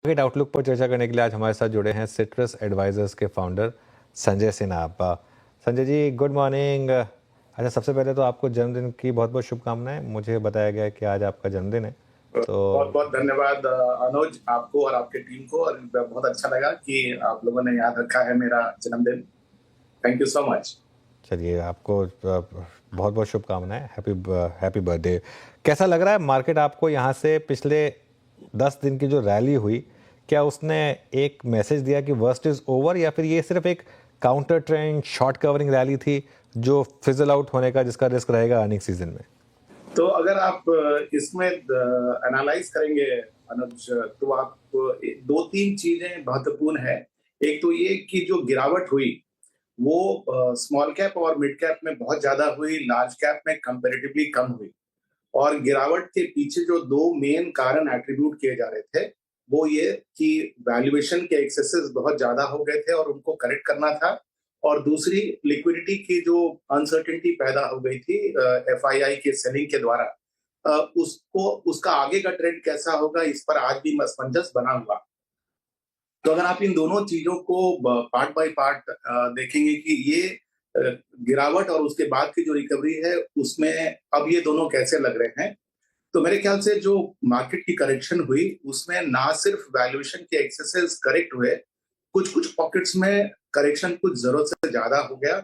Market outlook पर चर्चा करने के लिए आज हमारे साथ जुड़े हैं सिट्रस एडवाइजर्स के फाउंडर संजय सिन्हा। आप संजय जी, गुड मॉर्निंग। अच्छा, सबसे पहले तो आपको जन्मदिन की बहुत बहुत शुभकामनाएं। मुझे बताया गया है कि आज आपका जन्मदिन है, तो बहुत बहुत धन्यवाद अनुज, आपको और आपके टीम को। और बहुत अच्छा लगा कि आप लोगों ने याद रखा है मेरा जन्मदिन। Thank you so much. चलिए, आपको बहुत बहुत शुभकामनाएं। Happy birthday. कैसा लग रहा है मार्केट आपको यहाँ से? पिछले 10 दिन की जो रैली हुई, क्या उसने एक मैसेज दिया कि वर्स्ट इज ओवर, या फिर ये सिर्फ एक counter trend short covering rally थी जो फिजल आउट होने का, जिसका रिस्क रहेगा अर्निंग सीजन में? तो अगर आप इसमें एनालाइज करेंगे अनुज, तो आप दो तीन चीजें महत्वपूर्ण है। एक तो ये कि जो गिरावट हुई वो स्मॉल कैप और मिड कैप में बहुत ज्यादा हुई, लार्ज कैप में कंपैरेटिवली कम हुई। और गिरावट के पीछे जो दो मेन कारण एट्रीब्यूट किए जा रहे थे वो ये कि वैल्यूएशन के एक्सेसेस बहुत ज्यादा हो गए थे और उनको करेक्ट करना था। और दूसरी, लिक्विडिटी की जो अनसर्टेनिटी पैदा हो गई थी एफआईआई के सेलिंग के द्वारा, उसको उसका आगे का ट्रेंड कैसा होगा इस पर आज भी असमंजस बना हुआ। तो अगर आप इन दोनों चीजों को पार्ट बाय पार्ट देखेंगे कि ये गिरावट और उसके बाद की जो रिकवरी है उसमें अब ये दोनों कैसे लग रहे हैं, तो मेरे ख्याल से जो मार्केट की करेक्शन हुई उसमें ना सिर्फ वैल्यूएशन के एक्सेसेस करेक्ट हुए, कुछ कुछ पॉकेट्स में करेक्शन कुछ जरूरत से ज्यादा हो गया।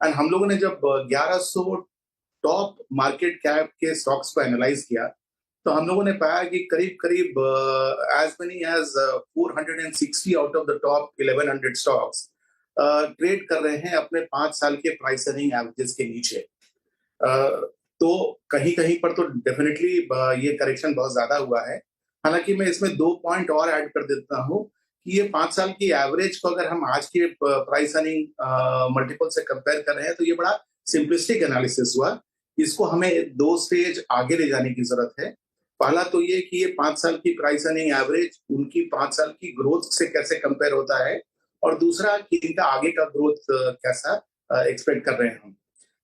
एंड हम लोगों ने जब 1100 टॉप मार्केट कैप के स्टॉक्स को एनालाइज किया तो हम लोगों ने पाया कि करीब करीब as many as 460 out of the top 1100 stocks trade कर रहे हैं अपने 5 साल के प्राइस अर्निंग एवरेजेस के नीचे। तो कहीं कहीं पर तो डेफिनेटली ये करेक्शन बहुत ज्यादा हुआ है। हालांकि मैं इसमें 2 पॉइंट और ऐड कर देता हूँ कि ये 5 साल की एवरेज को अगर हम आज के प्राइस अर्निंग मल्टीपल से कंपेयर कर रहे हैं तो ये बड़ा सिंपलिस्टिक एनालिसिस हुआ। इसको हमें 2 स्टेज आगे ले जाने की जरूरत है। पहला तो ये कि ये 5 साल की प्राइस अर्निंग एवरेज उनकी 5 साल की ग्रोथ से कैसे कंपेयर होता है, और दूसरा कि इनका आगे का ग्रोथ कैसा एक्सपेक्ट कर रहे हैं हम।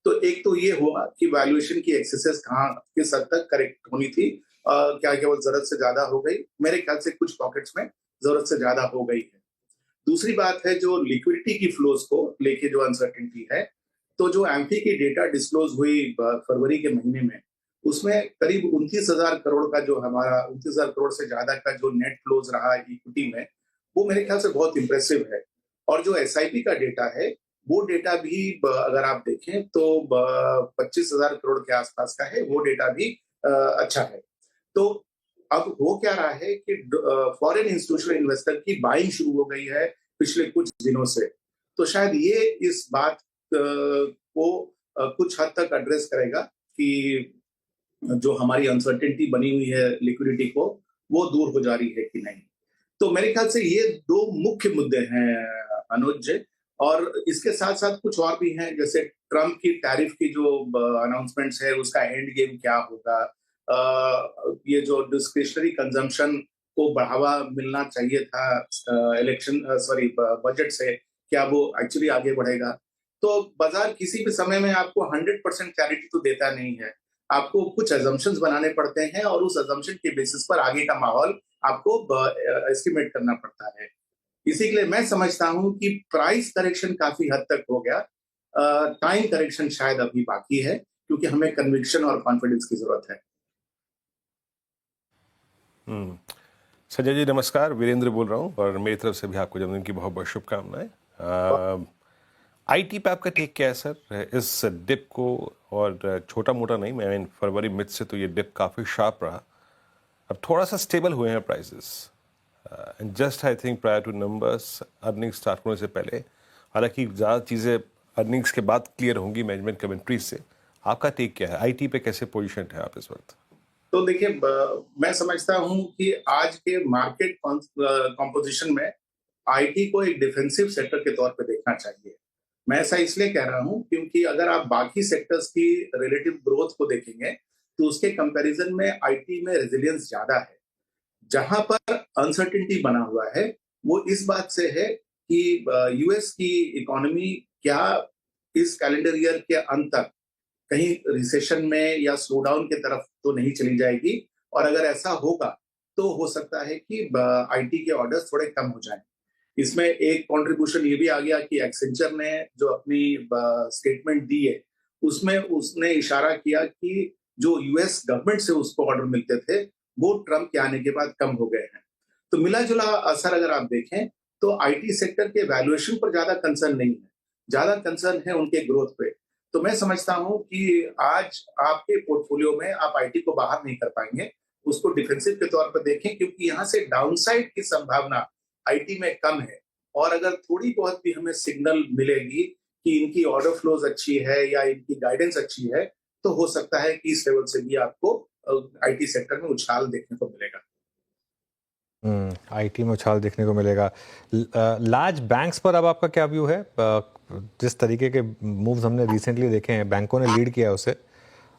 तो एक तो ये हुआ कि वैल्यूएशन की एक्सेसेस कहाँ किस हद तक करेक्ट होनी थी, क्या केवल जरूरत से ज्यादा हो गई? मेरे ख्याल से कुछ पॉकेट्स में जरूरत से ज्यादा हो गई है। दूसरी बात है जो लिक्विडिटी की फ्लोज को लेके जो अनसर्टेनिटी है, तो जो एम्फी की डेटा डिस्क्लोज हुई फरवरी के महीने में, उसमें करीब 29,000 करोड़ का जो हमारा 29,000 करोड़ से ज्यादा का जो नेट फ्लोज रहा इक्विटी में, वो मेरे ख्याल से बहुत इंप्रेसिव है। और जो एसआईपी का डेटा है वो डेटा भी अगर आप देखें तो 25,000 करोड़ के आसपास का है, वो डेटा भी अच्छा है। तो अब हो क्या रहा है कि फॉरेन इंस्टीट्यूशनल इन्वेस्टर की बाइंग शुरू हो गई है पिछले कुछ दिनों से। तो शायद ये इस बात को कुछ हद तक एड्रेस करेगा कि जो हमारी अनसर्टेनिटी बनी हुई है लिक्विडिटी को, वो दूर हो जा रही है कि नहीं। तो मेरे ख्याल से ये दो मुख्य मुद्दे हैं अनुज। और इसके साथ साथ कुछ और भी हैं, जैसे ट्रम्प की टैरिफ की जो अनाउंसमेंट्स है उसका एंड गेम क्या होगा, ये जो डिस्क्रिशनरी कंजम्पशन को बढ़ावा मिलना चाहिए था इलेक्शन सॉरी बजट से, क्या वो एक्चुअली आगे बढ़ेगा? तो बाजार किसी भी समय में आपको 100% क्लैरिटी तो देता नहीं है। आपको कुछ अजम्पशंस बनाने पड़ते हैं और उस अजम्पशन के बेसिस पर आगे का माहौल आपको एस्टिमेट करना पड़ता है। इसी के लिए मैं समझता हूं कि प्राइस करेक्शन काफी हद तक हो गया, टाइम करेक्शन शायद अभी बाकी है, क्योंकि हमें कन्विक्शन और कॉन्फिडेंस की जरूरत है। संजय जी नमस्कार, वीरेंद्र बोल रहा हूँ और मेरी तरफ से भी आपको जन्मदिन की बहुत बहुत शुभकामनाएं। आईटी पे आपका टेक क्या है सर इस डिप को? और छोटा मोटा नहीं, मैं फरवरी मिड से तो ये डिप काफ़ी शार्प रहा, अब थोड़ा सा स्टेबल हुए हैं prices. And just I think prior two numbers earning start होने से पहले, हालांकि ज़्यादा चीज़ें अर्निंग्स के बाद क्लियर होंगी मैनेजमेंट कमेंट्री से, आपका टेक क्या है? आईटी पे कैसे पोजीशन है आप इस वक्त? तो देखिए, मैं समझता हूं कि आज के मार्केट कॉम्पोजिशन में आईटी को एक डिफेंसिव सेक्टर के तौर पे देखना चाहिए। मैं ऐसा इसलिए कह रहा हूं क्योंकि अगर आप बाकी सेक्टर्स की रिलेटिव ग्रोथ को देखेंगे तो उसके कंपैरिजन में आईटी में रेजिलियंस ज्यादा है। जहां पर अनसर्टिनिटी बना हुआ है वो इस बात से है कि यूएस की इकोनॉमी क्या इस कैलेंडर ईयर के अंत तक कहीं रिसेशन में या स्लो डाउन की तरफ तो नहीं चली जाएगी, और अगर ऐसा होगा तो हो सकता है कि आईटी के ऑर्डर्स थोड़े कम हो जाएं। इसमें एक कंट्रीब्यूशन ये भी आ गया कि एक्सेंचर ने जो अपनी स्टेटमेंट दी है, उसमें उसने इशारा किया कि जो यूएस गवर्नमेंट से उसको ऑर्डर मिलते थे, वो ट्रम्प के आने के बाद कम हो गए हैं। तो मिला-जुला असर अगर आप देखें, तो आईटी सेक्टर के वैल्यूएशन पर ज्यादा कंसर्न नहीं है, ज्यादा कंसर्न है उनके ग्रोथ पे। तो मैं समझता हूं कि आज आपके पोर्टफोलियो में आप आईटी को बाहर नहीं कर पाएंगे, उसको डिफेंसिव के तौर पर देखें, क्योंकि यहां से डाउनसाइड की संभावना आईटी में कम है। और अगर थोड़ी बहुत भी हमें सिग्नल मिलेगी कि इनकी ऑर्डर फ्लोज अच्छी है या इनकी गाइडेंस अच्छी है, तो हो सकता है कि इस लेवल से भी आपको आईटी सेक्टर में उछाल देखने को मिलेगा। आईटी में उछाल देखने को मिलेगा। लार्ज बैंक्स पर अब आपका क्या व्यू है? जिस तरीके के मूव्स हमने रिसेंटली देखे हैं, बैंकों ने लीड किया है उसे,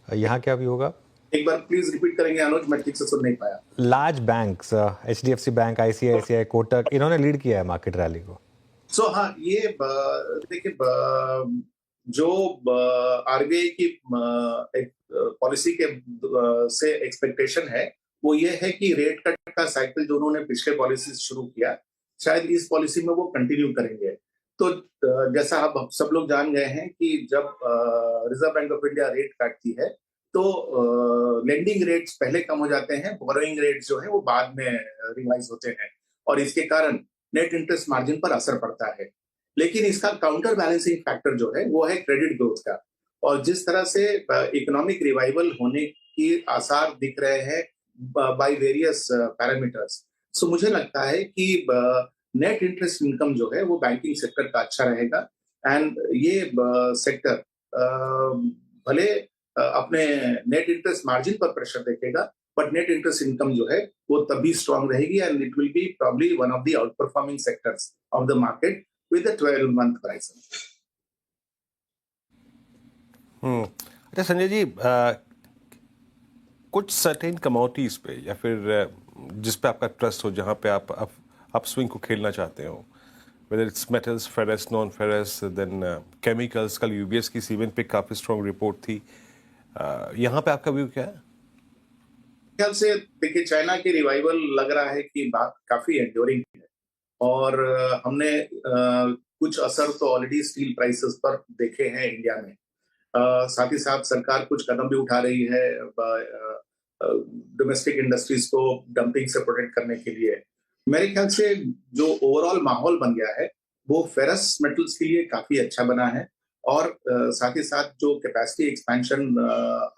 यहाँ क्या व्यू होगा? एक बार प्लीज रिपीट करेंगे अनुज, मैं ठीक से सुन नहीं पाया। Large banks, HDFC bank, ICICI, Kotak, इन्होंने लीड किया है मार्केट रैली को। हाँ, ये देखिए, जो आरबीआई की एक पॉलिसी के से एक्सपेक्टेशन है, वो ये है कि रेट कट का साइकिल जो उन्होंने पिछले पॉलिसी से शुरू किया, शायद इस पॉलिसी में वो कंटिन्यू करेंगे। तो जैसा आप सब लोग जान गए हैं कि जब reserve bank of India rate काटती है, तो लेंडिंग रेट्स पहले कम हो जाते हैं, बोरोइंग रेट्स जो है वो बाद में रिवाइज होते हैं, और इसके कारण नेट इंटरेस्ट मार्जिन पर असर पड़ता है। लेकिन इसका काउंटर बैलेंसिंग फैक्टर जो है वो है क्रेडिट ग्रोथ का, और जिस तरह से इकोनॉमिक रिवाइवल होने की आसार दिख रहे हैं बाय वेरियस पैरामीटर्स, सो मुझे लगता है कि नेट इंटरेस्ट इनकम जो है वो बैंकिंग सेक्टर का अच्छा रहेगा। एंड ये सेक्टर भले अपने नेट इंटरेस्ट मार्जिन पर प्रेशर देखेगा, बट नेट इंटरेस्ट इनकम जो है वो तभी स्ट्रांग रहेगी, and it will be probably one of the out performing sectors of the market with a 12-month horizon। अच्छा संजय जी, कुछ सर्टेन कमोडिटीज पे या फिर जिस पे आपका ट्रस्ट हो, जहाँ पे आप स्विंग को खेलना चाहते हो, whether it's metals, ferrous, non ferrous, then chemicals, कल यूबीएस की सीमेंट पे काफी स्ट्रॉन्ग रिपोर्ट थी, यहाँ पे आपका व्यू क्या है? ख्याल से देखिए, चाइना की रिवाइवल लग रहा है कि बात काफी एंड्योरिंग है, और हमने कुछ असर तो ऑलरेडी स्टील प्राइसेस पर देखे हैं इंडिया में। साथ ही साथ सरकार कुछ कदम भी उठा रही है डोमेस्टिक इंडस्ट्रीज को डंपिंग से प्रोटेक्ट करने के लिए। मेरे ख्याल से जो ओवरऑल माहौल बन गया है वो फेरस मेटल्स के लिए काफी अच्छा बना है, और साथ ही साथ जो कैपेसिटी एक्सपेंशन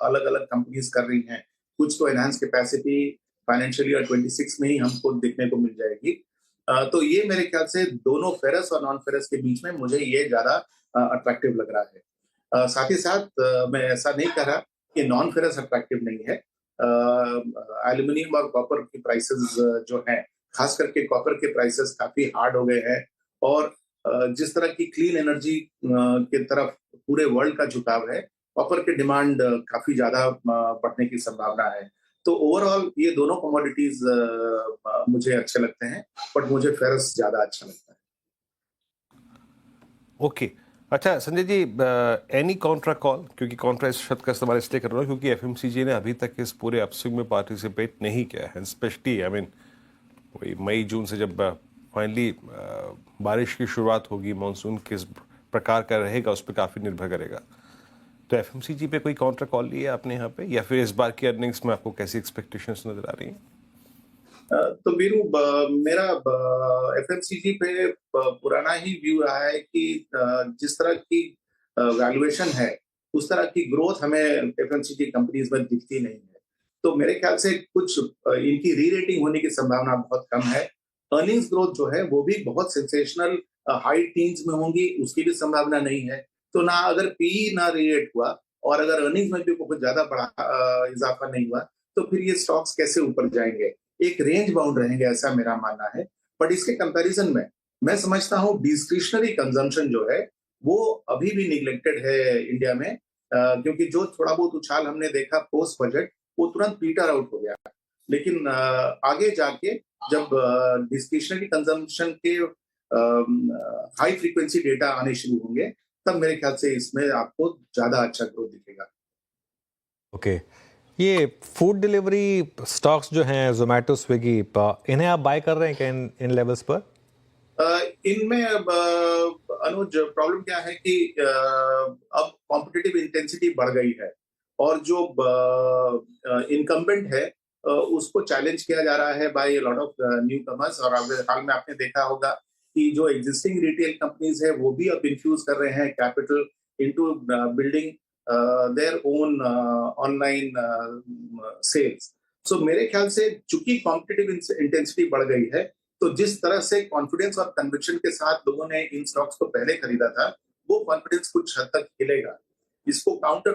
अलग अलग कंपनीज कर रही हैं, कुछ तो एनहांस कैपेसिटी फाइनेंशियल ईयर 26 में ही हमको देखने को मिल जाएगी। तो ये मेरे ख्याल से दोनों फेरस और नॉन फेरस के बीच में मुझे ये ज्यादा अट्रैक्टिव लग रहा है। साथ ही साथ मैं ऐसा नहीं कह रहा कि नॉन फेरस अट्रैक्टिव नहीं है। एल्यूमिनियम और कॉपर की प्राइसेस जो हैं, खास करके कॉपर के प्राइसेस काफी हार्ड हो गए हैं, और जिस तरह की क्लीन एनर्जी की तरफ पूरे वर्ल्ड का झुकाव है, कॉपर की डिमांड काफी ज्यादा बढ़ने की संभावना है। तो ओवरऑल ये दोनों कमोडिटीज मुझे अच्छे लगते हैं, बट मुझे फेरस ज्यादा अच्छा लगता है। ओके अच्छा Sanjay ji, any Contra call, क्योंकि कॉन्ट्रा इस शब्द का इस्तेमाल इसलिए कर रहा हूँ क्योंकि एफएमसीजी ने अभी तक इस पूरे अपस्विंग में पार्टिसिपेट नहीं किया है, स्पेशली आई मीन वही मई जून से जब फाइनली बारिश की शुरुआत होगी, मानसून किस प्रकार का रहेगा उस पर काफ़ी निर्भर करेगा। तो एफएमसीजी पे कोई काउंटर कॉल लिया आपने यहाँ पे, या फिर इस बार की अर्निंग्स में आपको कैसी एक्सपेक्टेशंस नजर आ रही हैं? तो वीरू, मेरा एफएमसीजी पे पुराना ही व्यू रहा है कि जिस तरह की वैल्यूएशन है, उस तरह की ग्रोथ हमें एफएमसीजी कंपनीज में दिखती नहीं है। तो मेरे ख्याल से कुछ इनकी री रेटिंग होने की संभावना बहुत कम है। अर्निंग्स ग्रोथ जो है वो भी बहुत सेंसेशनल हाई टीन्स में होंगी, उसकी भी संभावना नहीं है। तो ना अगर पी ना रीरेट हुआ, और अगर अर्निंग्स में भी बहुत ज्यादा बड़ा इजाफा नहीं हुआ, तो फिर ये स्टॉक्स कैसे ऊपर जाएंगे? एक रेंज बाउंड रहेंगे, ऐसा मेरा मानना है। बट इसके कंपैरिजन में मैं समझता हूँ डिस्क्रिशनरी कंजम्पशन जो है वो अभी भी निग्लेक्टेड है इंडिया में, क्योंकि जो थोड़ा बहुत उछाल हमने देखा पोस्ट बजट, वो तुरंत पीटर आउट हो गया। लेकिन आगे जाके जब डिस्क्रिशनरी कंजम्पशन के हाई फ्रीक्वेंसी डेटा आने शुरू होंगे, तब मेरे ख्याल से इसमें आपको ज्यादा अच्छा ग्रोथ दिखेगा। ओके ये फूड डिलीवरी स्टॉक्स जो हैं जोमेटो स्विगी इन्हें आप बाय कर रहे हैं क्या इन लेवल्स पर? इनमें अब अनुज प्रॉब्लम क्या है कि अब कॉम्पिटिटिव इंटेंसिटी बढ़ गई है और जो इनकम्बेंट है उसको चैलेंज किया जा रहा है by lot of newcomers. और हाल में आपने देखा होगा कि जो एग्जिस्टिंग रिटेल कंपनीज है वो भी अब इन्फ्यूज कर रहे हैं capital into building their own online sales. So मेरे ख्याल से चूंकि कॉम्पिटिटिव इंटेंसिटी बढ़ गई है तो जिस तरह से कॉन्फिडेंस और कन्विक्शन के साथ लोगों ने इन स्टॉक्स को पहले खरीदा था वो कॉन्फिडेंस कुछ हद तक हिलेगा। इसको काउंटर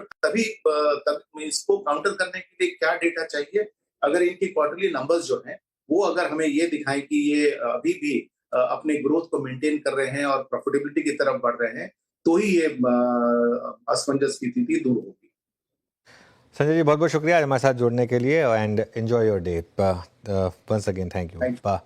करने के लिए क्या डेटा चाहिए? अगर इनकी क्वार्टरली नंबर्स जो हैं वो अगर हमें ये दिखाएं कि ये अभी भी अपने ग्रोथ को मेंटेन कर रहे हैं और प्रॉफिटेबिलिटी की तरफ बढ़ रहे हैं तो ही ये असमंजस की स्थिति दूर होगी। संजय जी बहुत बहुत शुक्रिया हमारे साथ जुड़ने के लिए and enjoy your day once again thank Thank you.